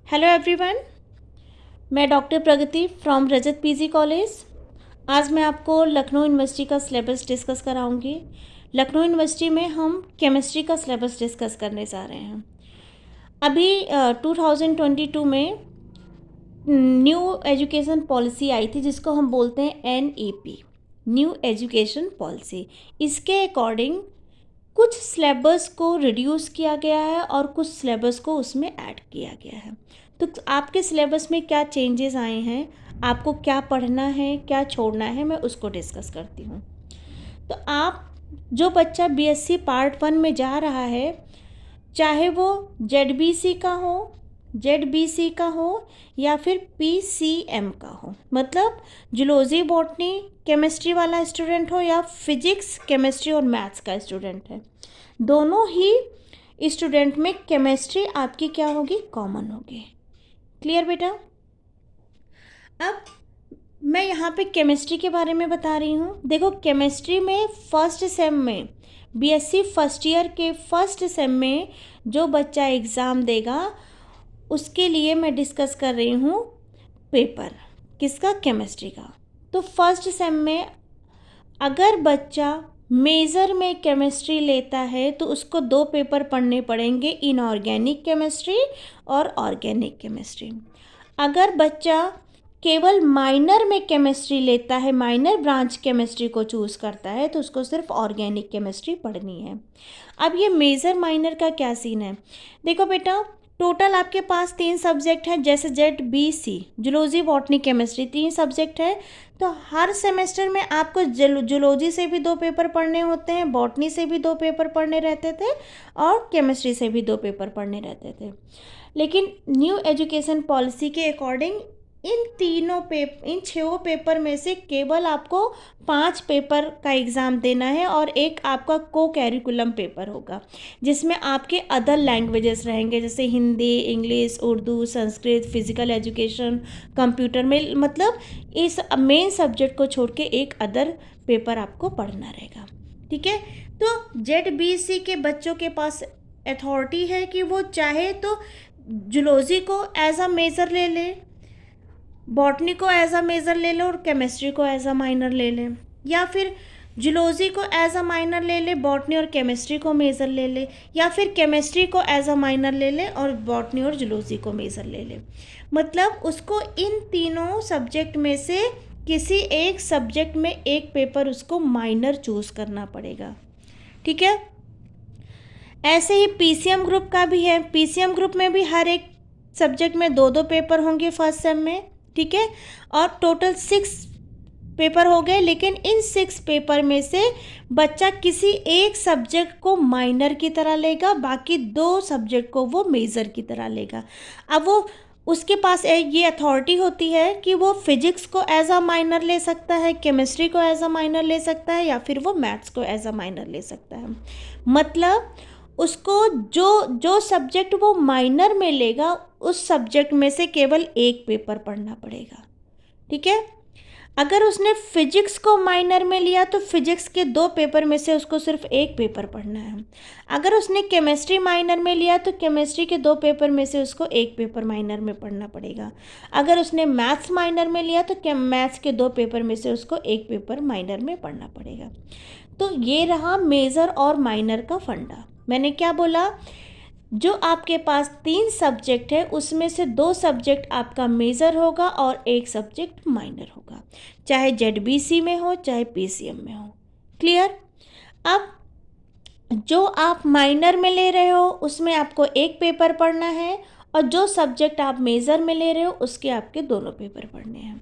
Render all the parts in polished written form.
Hello everyone, मैं doctor Pragati from Rajat PG college. आज मैं आपको लखनऊ यूनिवर्सिटी का सिलेबस डिस्कस कराऊंगी। लखनऊ यूनिवर्सिटी में हम केमिस्ट्री का सिलेबस डिस्कस करने जा रहे हैं। अभी 2022 में न्यू एजुकेशन पॉलिसी आई थी जिसको हम बोलते हैं NEP, न्यू एजुकेशन पॉलिसी। इसके अकॉर्डिंग कुछ सिलेबस को रिड्यूस किया गया है और कुछ सिलेबस को उसमें ऐड किया गया है। तो आपके सिलेबस में क्या चेंजेस आए हैं, आपको क्या पढ़ना है, क्या छोड़ना है, मैं उसको डिस्कस करती हूँ। तो आप जो बच्चा BSc पार्ट 1 में जा रहा है, चाहे वो ZBC का हो या फिर PCM का हो, मतलब जूलॉजी बॉटनी केमिस्ट्री वाला स्टूडेंट हो या फिजिक्स केमिस्ट्री और मैथ्स का स्टूडेंट है, दोनों ही स्टूडेंट में केमिस्ट्री आपकी क्या होगी, कॉमन होगी। क्लियर बेटा? अब मैं यहाँ पे केमिस्ट्री के बारे में बता रही हूँ। देखो, केमिस्ट्री में फर्स्ट सेम में BSc फर्स्ट ईयर के फर्स्ट सेम में जो बच्चा एग्ज़ाम देगा उसके लिए मैं डिस्कस कर रही हूँ पेपर किसका, केमिस्ट्री का। तो फर्स्ट सेम में अगर बच्चा मेजर में केमिस्ट्री लेता है तो उसको 2 पेपर पढ़ने पड़ेंगे, इनऑर्गेनिक केमिस्ट्री और ऑर्गेनिक केमिस्ट्री। अगर बच्चा केवल माइनर में केमिस्ट्री लेता है, माइनर ब्रांच केमिस्ट्री को चूज़ करता है, तो उसको सिर्फ ऑर्गेनिक केमिस्ट्री पढ़नी है। अब ये मेजर माइनर का क्या सीन है, देखो बेटा, टोटल आपके पास 3 सब्जेक्ट हैं, जैसे ZBC zoology botany chemistry 3 subject है। तो हर सेमेस्टर में आपको जूलॉजी से भी 2 पेपर पढ़ने होते हैं, बॉटनी से भी 2 पेपर पढ़ने रहते थे और केमिस्ट्री से भी 2 पेपर पढ़ने रहते थे। लेकिन न्यू एजुकेशन पॉलिसी के अकॉर्डिंग इन 6 पेपर में से केवल आपको 5 पेपर का एग्ज़ाम देना है और एक आपका को कैरिकुलम पेपर होगा जिसमें आपके अदर लैंग्वेजेस रहेंगे, जैसे Hindi, English, Urdu, Sanskrit, physical education, computer में, मतलब इस मेन सब्जेक्ट को छोड़ के एक अदर पेपर आपको पढ़ना रहेगा। ठीक है? तो ZBC के बच्चों के पास अथॉरिटी है कि वो चाहे तो जूलॉजी को एज अ मेजर ले ले, बॉटनी को एज अ मेजर ले ले और केमिस्ट्री को एज अ माइनर ले ले, या फिर जूलॉजी को एज अ माइनर ले ले, बॉटनी और केमिस्ट्री को मेजर ले ले, या फिर केमिस्ट्री को एज अ माइनर ले ले और बॉटनी और जूलॉजी को मेजर ले ले। मतलब उसको इन तीनों सब्जेक्ट में से किसी एक सब्जेक्ट में एक पेपर उसको माइनर चूज़ करना पड़ेगा। ठीक है? ऐसे ही PCM ग्रुप का भी है। PCM ग्रुप में भी हर एक सब्जेक्ट में 2-2 पेपर होंगे फर्स्ट सेम में। ठीक है? और टोटल 6 पेपर हो गए, लेकिन इन 6 पेपर में से बच्चा किसी एक सब्जेक्ट को माइनर की तरह लेगा, बाकी 2 सब्जेक्ट को वो मेजर की तरह लेगा। अब वो उसके पास ये अथॉरिटी होती है कि वो फिजिक्स को एज अ माइनर ले सकता है, केमिस्ट्री को एज अ माइनर ले सकता है, या फिर वो मैथ्स को एज अ माइनर ले सकता है। मतलब उसको जो सब्जेक्ट वो माइनर में लेगा उस सब्जेक्ट में से केवल एक पेपर पढ़ना पड़ेगा। ठीक है? अगर उसने फिजिक्स को माइनर में लिया तो फिजिक्स के 2 पेपर में से उसको सिर्फ एक पेपर पढ़ना है। अगर उसने केमिस्ट्री माइनर में लिया तो केमिस्ट्री के 2 पेपर में से उसको एक पेपर माइनर में पढ़ना पड़ेगा। अगर उसने मैथ्स माइनर में लिया तो मैथ्स के 2 पेपर में से उसको एक पेपर माइनर में पढ़ना पड़ेगा। तो ये रहा मेजर और माइनर का फंडा। मैंने क्या बोला, जो आपके पास 3 सब्जेक्ट है उसमें से 2 सब्जेक्ट आपका मेजर होगा और एक सब्जेक्ट माइनर होगा, चाहे ZBC में हो चाहे PCM में हो। क्लियर? अब जो आप माइनर में ले रहे हो उसमें आपको एक पेपर पढ़ना है और जो सब्जेक्ट आप मेजर में ले रहे हो उसके आपके दोनों पेपर पढ़ने हैं।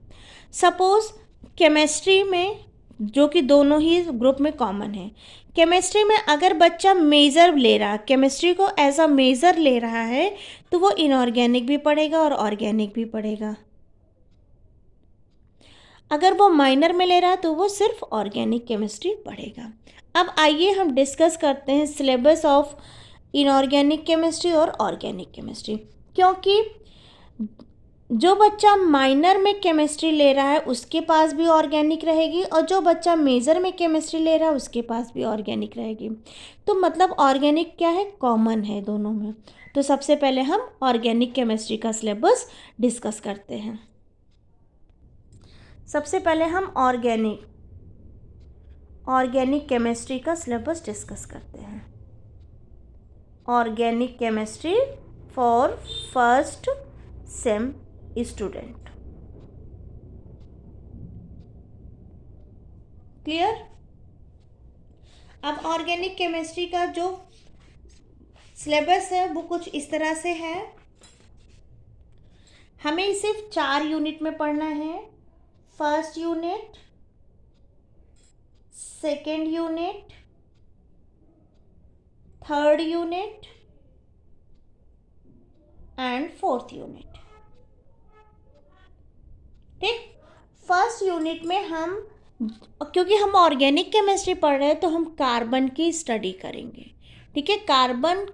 सपोज केमिस्ट्री में, जो कि दोनों ही ग्रुप में कॉमन है, केमिस्ट्री में अगर बच्चा मेजर ले रहा, केमिस्ट्री को एज अ मेजर ले रहा है, तो वो इनऑर्गेनिक भी पढ़ेगा और ऑर्गेनिक भी पढ़ेगा। अगर वो माइनर में ले रहा है तो वो सिर्फ ऑर्गेनिक केमिस्ट्री पढ़ेगा। अब आइए हम डिस्कस करते हैं सिलेबस ऑफ इनऑर्गेनिक केमिस्ट्री और ऑर्गेनिक केमिस्ट्री, क्योंकि जो बच्चा माइनर में केमिस्ट्री ले रहा है उसके पास भी ऑर्गेनिक रहेगी और जो बच्चा मेजर में केमिस्ट्री ले रहा है उसके पास भी ऑर्गेनिक रहेगी। तो मतलब ऑर्गेनिक क्या है, कॉमन है दोनों में। तो सबसे पहले हम ऑर्गेनिक केमिस्ट्री का सिलेबस डिस्कस करते हैं। सबसे पहले हम ऑर्गेनिक केमिस्ट्री का सिलेबस डिस्कस करते हैं। Organic chemistry for first sem student. Clear? अब ऑर्गेनिक केमिस्ट्री का जो सिलेबस है वो कुछ इस तरह से है। हमें सिर्फ 4 यूनिट में पढ़ना है। First unit, second unit, third unit and fourth unit. ठीक, फर्स्ट यूनिट में हम, क्योंकि हम ऑर्गेनिक केमिस्ट्री पढ़ रहे हैं तो हम कार्बन की स्टडी करेंगे। ठीक है, कार्बन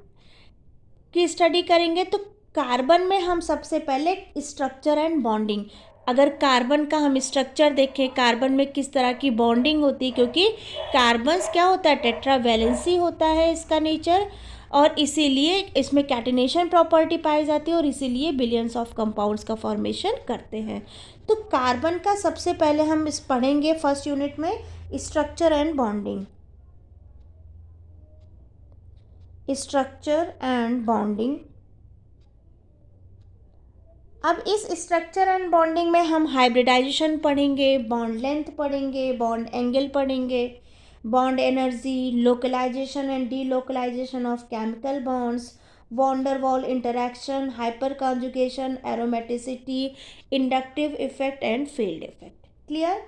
की स्टडी करेंगे तो कार्बन में हम सबसे पहले स्ट्रक्चर एंड बॉन्डिंग, अगर कार्बन का हम स्ट्रक्चर देखें, कार्बन में किस तरह की बॉन्डिंग होती है, क्योंकि कार्बन्स क्या होता है, टेट्रावैलेंसी होता है इसका नेचर, और इसीलिए इसमें कैटिनेशन प्रॉपर्टी पाई जाती है और इसीलिए बिलियंस ऑफ कंपाउंड्स का फॉर्मेशन करते हैं। तो कार्बन का सबसे पहले हम इस पढ़ेंगे फर्स्ट यूनिट में structure and bonding. Structure and bonding. अब इस स्ट्रक्चर एंड बॉन्डिंग में हम हाइब्रिडाइजेशन पढ़ेंगे, बॉन्ड लेंथ पढ़ेंगे, बॉन्ड एंगल पढ़ेंगे, bond energy, localization and delocalization of chemical bonds, van der Waals interaction, hyperconjugation, aromaticity, inductive effect and field effect. Clear?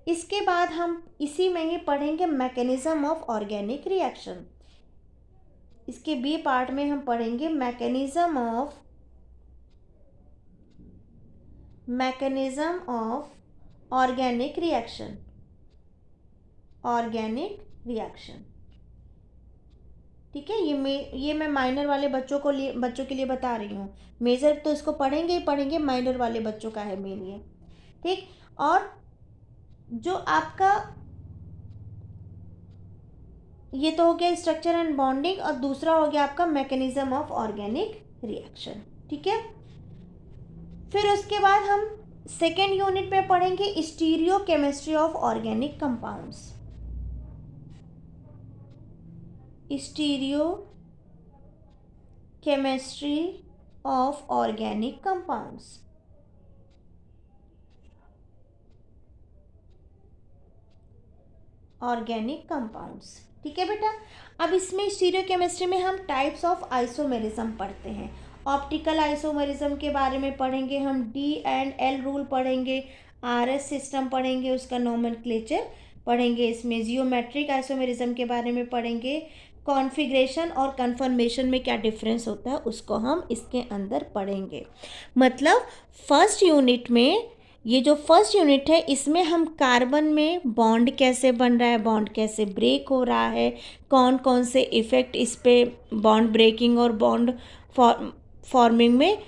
इसके बाद हम इसी में ही पढ़ेंगे मैकेनिज्म ऑफ ऑर्गेनिक रिएक्शन। इसके बी पार्ट में हम पढ़ेंगे मैकेनिज्म ऑफ ऑर्गेनिक रिएक्शन। ठीक है, ये मैं माइनर वाले बच्चों के लिए बता रही हूँ। मेजर तो इसको पढ़ेंगे ही पढ़ेंगे, माइनर वाले बच्चों का है मेन ये। ठीक, और जो आपका ये तो हो गया स्ट्रक्चर एंड बॉन्डिंग, और दूसरा हो गया आपका मैकेनिज्म ऑफ ऑर्गेनिक रिएक्शन। ठीक है, फिर उसके बाद हम सेकेंड यूनिट में पढ़ेंगे stereo chemistry of organic compounds. Stereo chemistry of organic compounds. ठीक है बेटा। अब इसमें स्टीरियो केमिस्ट्री में हम टाइप्स ऑफ आइसोमेरिज्म पढ़ते हैं। ऑप्टिकल आइसोमेरिज्म के बारे में पढ़ेंगे हम, D&L रूल पढ़ेंगे, RS सिस्टम पढ़ेंगे, उसका नोमेनक्लेचर पढ़ेंगे। इसमें जियोमेट्रिक आइसोमेरिज्म के बारे में पढ़ेंगे, कॉन्फ़िगरेशन और कन्फर्मेशन में क्या डिफरेंस होता है उसको हम इसके अंदर पढ़ेंगे। मतलब फर्स्ट यूनिट में, ये जो फर्स्ट यूनिट है इसमें हम कार्बन में बॉन्ड कैसे बन रहा है, बॉन्ड कैसे ब्रेक हो रहा है, कौन कौन से इफ़ेक्ट इस पे बॉन्ड ब्रेकिंग और बॉन्ड फॉर्मिंग में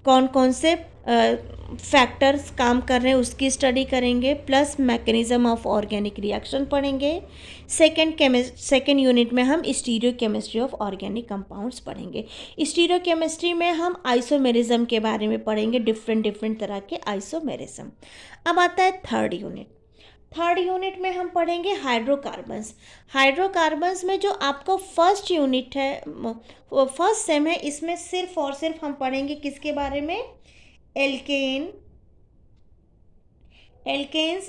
कौन कौन से फैक्टर्स काम कर रहे हैं उसकी स्टडी करेंगे, plus mechanism of organic reaction पढ़ेंगे। सेकेंड यूनिट में हम stereo chemistry of organic compounds पढ़ेंगे। स्टीरियो केमिस्ट्री में हम आइसोमेरिज्म के बारे में पढ़ेंगे, डिफरेंट तरह के आइसोमेरिज्म। अब आता है थर्ड यूनिट में हम पढ़ेंगे हाइड्रोकार्बन्स में जो आपका फर्स्ट यूनिट है, फर्स्ट सेम है, इसमें सिर्फ और सिर्फ हम पढ़ेंगे किसके बारे में, एल्केन्स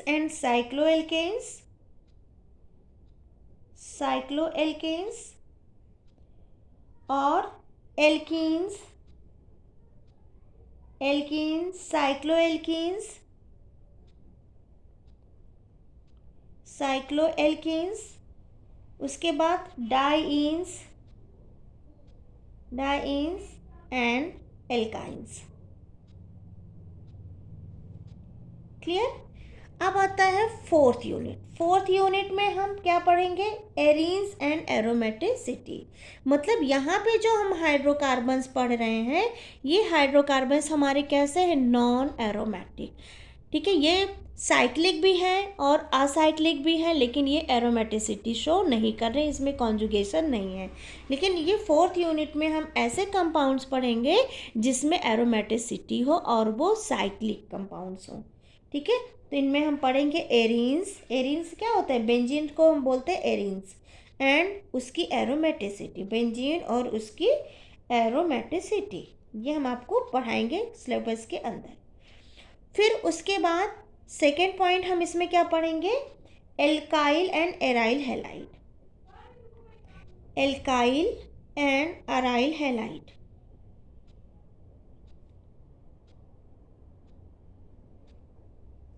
एंड साइक्लोएल्केन्स और एल्कीन्स, साइक्लोएल्कीन्स, उसके बाद डाइईन्स एंड एल्काइन्स। क्लियर? अब आता है फोर्थ यूनिट में हम क्या पढ़ेंगे, एरीन्स एंड एरोमेटिसिटी। मतलब यहाँ पे जो हम हाइड्रोकार्बन्स पढ़ रहे हैं, ये हाइड्रोकार्बन्स हमारे कैसे हैं, नॉन एरोमेटिक। ठीक है, ये साइक्लिक भी है और असाइक्लिक भी है, लेकिन ये एरोमेटिसिटी शो नहीं कर रहे, इसमें कॉन्जुगेशन नहीं है। लेकिन ये 4th यूनिट में हम ऐसे कंपाउंड्स पढ़ेंगे जिसमें एरोमेटिसिटी हो और वो साइक्लिक कंपाउंड्स हो। ठीक है, तो इनमें हम पढ़ेंगे एरीन्स। एरीन्स क्या होता है? बेंजीन को हम बोलते हैं एरीन्स, एंड उसकी एरोमेटिसिटी, बेंजीन और उसकी एरोमेटिसिटी, ये हम आपको पढ़ाएंगे सिलेबस के अंदर। फिर उसके बाद सेकेंड पॉइंट हम इसमें क्या पढ़ेंगे? Alkyl and aryl halide. Alkyl and aryl halide,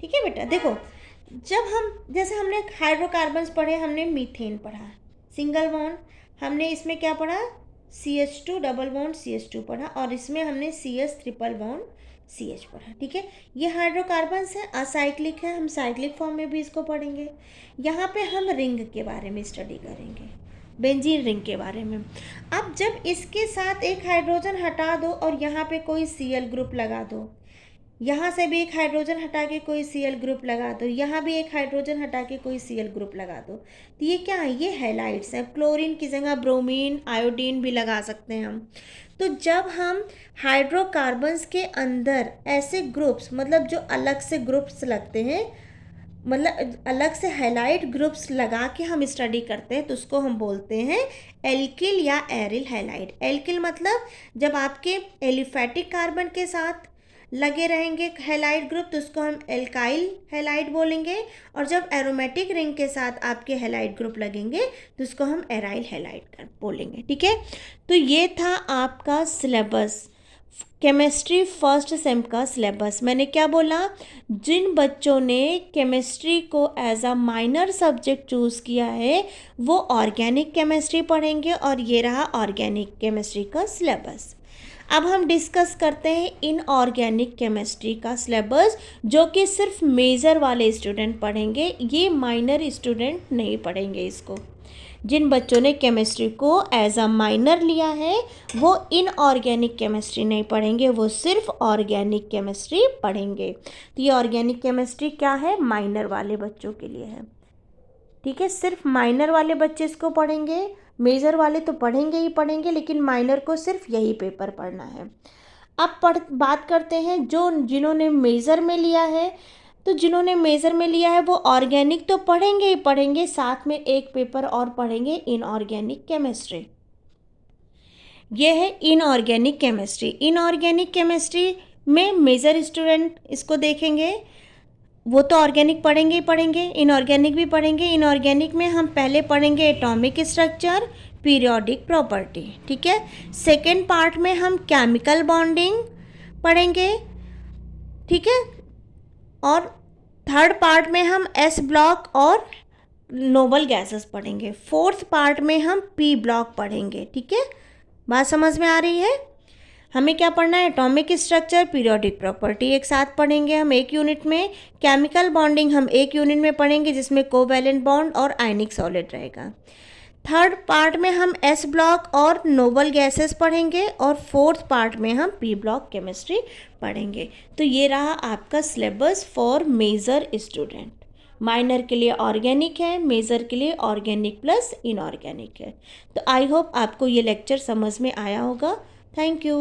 ठीक है बेटा। देखो, जब हम, जैसे हमने हाइड्रोकार्बन्स पढ़े, हमने मीथेन पढ़ा, सिंगल बॉन्ड, हमने इसमें क्या पढ़ा? CH2 डबल बॉन्ड CH2 पढ़ा, और इसमें हमने CS ट्रिपल बॉन्ड CH पढ़ा। ठीक है, ये हाइड्रोकार्बन्स है, असाइक्लिक है, हम साइक्लिक फॉर्म में भी इसको पढ़ेंगे। यहाँ पे हम रिंग के बारे में स्टडी करेंगे, बेंजीन रिंग के बारे में। अब जब इसके साथ एक हाइड्रोजन हटा दो और यहाँ पे कोई Cl ग्रुप लगा दो, यहाँ से भी एक हाइड्रोजन हटा के कोई Cl ग्रुप लगा दो, यहाँ भी एक हाइड्रोजन हटा के कोई Cl ग्रुप लगा दो, तो ये क्या है? ये हैलाइड्स हैं। क्लोरीन की जगह ब्रोमीन, आयोडीन भी लगा सकते हैं हम। तो जब हम हाइड्रोकार्बन्स के अंदर ऐसे ग्रुप्स, मतलब जो अलग से ग्रुप्स लगते हैं, मतलब अलग से हैलाइड ग्रुप्स लगा के हम स्टडी करते हैं, तो उसको हम बोलते हैं एल्किल या एरिल हैलाइड। एल्किल मतलब जब आपके एलिफेटिक कार्बन के साथ लगे रहेंगे हैलाइड ग्रुप, तो उसको हम एल्काइल हैलाइड बोलेंगे, और जब एरोमेटिक रिंग के साथ आपके हैलाइड ग्रुप लगेंगे तो उसको हम एराइल हैलाइड बोलेंगे। ठीक है, तो ये था आपका सिलेबस, केमिस्ट्री फर्स्ट सेम का सिलेबस। मैंने क्या बोला? जिन बच्चों ने केमिस्ट्री को as a minor subject choose किया है वो ऑर्गेनिक केमिस्ट्री पढ़ेंगे, और ये रहा ऑर्गेनिक केमिस्ट्री का सिलेबस। अब हम डिस्कस करते हैं इनऑर्गेनिक केमिस्ट्री का सिलेबस, जो कि सिर्फ मेजर वाले स्टूडेंट पढ़ेंगे, ये माइनर स्टूडेंट नहीं पढ़ेंगे इसको। जिन बच्चों ने केमिस्ट्री को एज अ माइनर लिया है वो इनऑर्गेनिक केमिस्ट्री नहीं पढ़ेंगे, वो सिर्फ ऑर्गेनिक केमिस्ट्री पढ़ेंगे। तो ये ऑर्गेनिक केमिस्ट्री क्या है? माइनर वाले बच्चों के लिए है। ठीक है, सिर्फ माइनर वाले बच्चे इसको पढ़ेंगे, मेजर वाले तो पढ़ेंगे ही पढ़ेंगे, लेकिन माइनर को सिर्फ यही पेपर पढ़ना है। अब बात करते हैं जिन्होंने मेजर में लिया है, तो जिन्होंने मेजर में लिया है वो ऑर्गेनिक तो पढ़ेंगे ही पढ़ेंगे, साथ में एक पेपर और पढ़ेंगे इनऑर्गेनिक केमिस्ट्री। ये है इनऑर्गेनिक केमिस्ट्री। इनऑर्गेनिक केमिस्ट्री में मेजर स्टूडेंट इसको देखेंगे, वो तो ऑर्गेनिक पढ़ेंगे ही पढ़ेंगे, इनऑर्गेनिक भी पढ़ेंगे। इनऑर्गेनिक में हम पहले पढ़ेंगे एटॉमिक स्ट्रक्चर, पीरियोडिक प्रॉपर्टी। ठीक है, सेकेंड पार्ट में हम केमिकल बॉन्डिंग पढ़ेंगे। ठीक है, और थर्ड पार्ट में हम एस ब्लॉक और नोबल गैसेस पढ़ेंगे। फोर्थ पार्ट में हम पी ब्लॉक पढ़ेंगे। ठीक है, बात समझ में आ रही है? हमें क्या पढ़ना है? एटॉमिक स्ट्रक्चर, पीरियोडिक प्रॉपर्टी एक साथ पढ़ेंगे हम एक यूनिट में। केमिकल बॉन्डिंग हम एक यूनिट में पढ़ेंगे, जिसमें कोवैलेंट बॉन्ड और आयनिक सॉलिड रहेगा। थर्ड पार्ट में हम एस ब्लॉक और नोबल गैसेस पढ़ेंगे, और फोर्थ पार्ट में हम पी ब्लॉक केमिस्ट्री पढ़ेंगे। तो ये रहा आपका syllabus for major student. Minor के लिए ऑर्गेनिक है, मेजर के लिए ऑर्गेनिक प्लस इनऑर्गेनिक है। तो आई होप आपको ये लेक्चर समझ में आया होगा। Thank you.